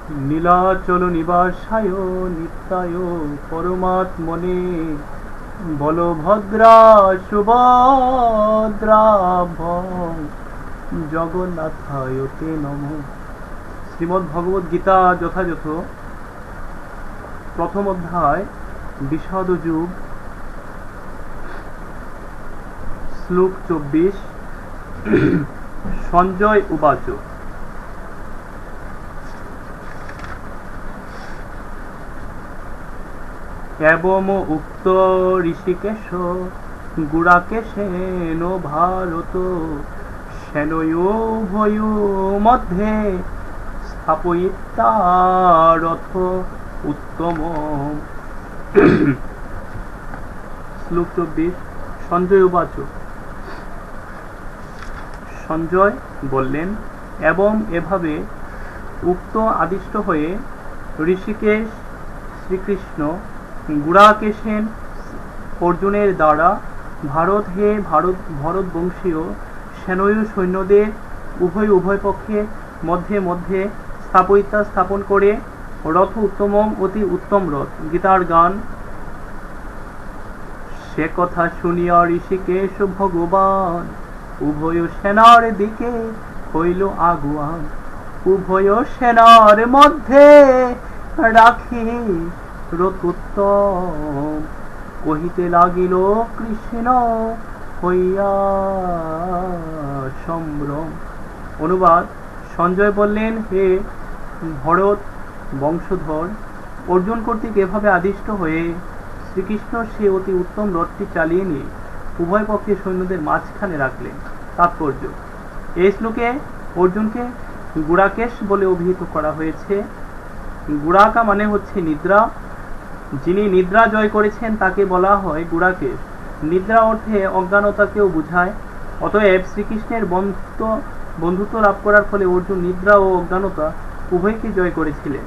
নীলাচল নিবাসায় নিত্যায় পরমাত্মনে বলভদ্রা সুভদ্রাভ্যং জগন্নাথায় তে নমঃ। শ্রীমদ্ ভগবদ গীতা যথাযথ প্রথম অধ্যায় বিষাদ যুগ, শ্লোক 24। সঞ্জয় উবাচ এবম উক্ত ঋষিকেশ গুড়াকেশেন ভারত সেনয়োভয় মধ্যে স্থাপয়িতা রথ উত্তম। শ্লোক 24। সঞ্জয় উবাচ, সঞ্জয় বললেন, এবং এভাবে উক্ত আদিষ্ট হয়ে ঋষিকেশ শ্রীকৃষ্ণ গুড়াকেশেন অর্জুনের দ্বারা ভরতবংশীয় সেনয় সৈন্যদের উভয় পক্ষে মধ্যে মধ্যে স্থাপন করে রথ উত্তমম, অতি উত্তম রথ। গীতার গান। সে কথা শুনিয়া ঋষিকেশ ভগবান উভয় সেনার দিকে হইল আগুয়ান। উভয় সেনার মধ্যে রাখি রথোত্তম, কহিতে লাগিল কৃষ্ণ হইয়া সম্ভ্রম। অনুবাদ। সঞ্জয় বললেন, হে ভরত বংশধর, অর্জুন কর্তৃক এভাবে আদিষ্ট হয়ে শ্রীকৃষ্ণ সে অতি উত্তম রথটি চালিয়ে নিয়ে উভয় পক্ষের সৈন্যদের মাঝখানে রাখলেন। তাৎপর্য: এই শ্লোকে অর্জুনকে গুড়াকেশ বলে অভিহিত করা হয়েছে। গুড়াকা মানে হচ্ছে নিদ্রা। যিনি নিদ্রা জয় করেছেন তাকে বলা হয় গুড়াকেশ। নিদ্রা অর্থে অজ্ঞানতাকেও বোঝায়। অতএব শ্রীকৃষ্ণের বন্ধুত্ব লাভ করার ফলে অর্জুন নিদ্রা ও অজ্ঞানতা উভয়কে জয় করেছিলেন।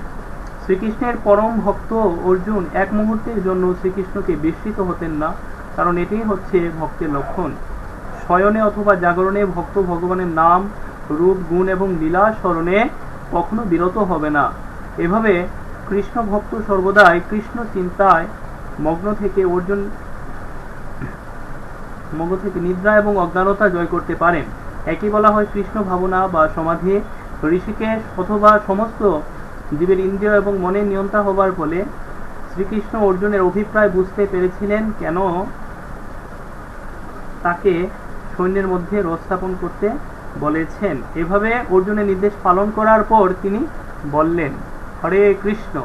শ্রীকৃষ্ণের পরম ভক্ত অর্জুন এক মুহূর্তের জন্য শ্রীকৃষ্ণকে বিস্মৃত হতেন না, কারণ এটাই হচ্ছে ভক্তের লক্ষণ। শয়নে অথবা জাগরণে ভক্ত ভগবানের নাম, রূপ, গুণ এবং লীলা স্মরণে কখনো বিরত হবে না। এভাবে কৃষ্ণ ভক্ত সর্বদাই কৃষ্ণ চিন্তায় মগ্ন থেকে নিদ্রা এবং অজ্ঞানতা জয় করতে পারেন। একই বলা হয় কৃষ্ণ ভাবনা বা সমাধি। ঋষিকেশ অথবা সমস্ত জীবের ইন্দ্রিয় এবং মনের নিয়ন্ত্রণ হবার ফলে শ্রীকৃষ্ণ অর্জুনের অভিপ্রায় বুঝতে পেরেছিলেন, কেন তাকে সৈন্যের মধ্যে রথ স্থাপন করতে বলেছেন। এভাবে অর্জুনের নির্দেশ পালন করার পর তিনি বললেন, হরে কৃষ্ণ।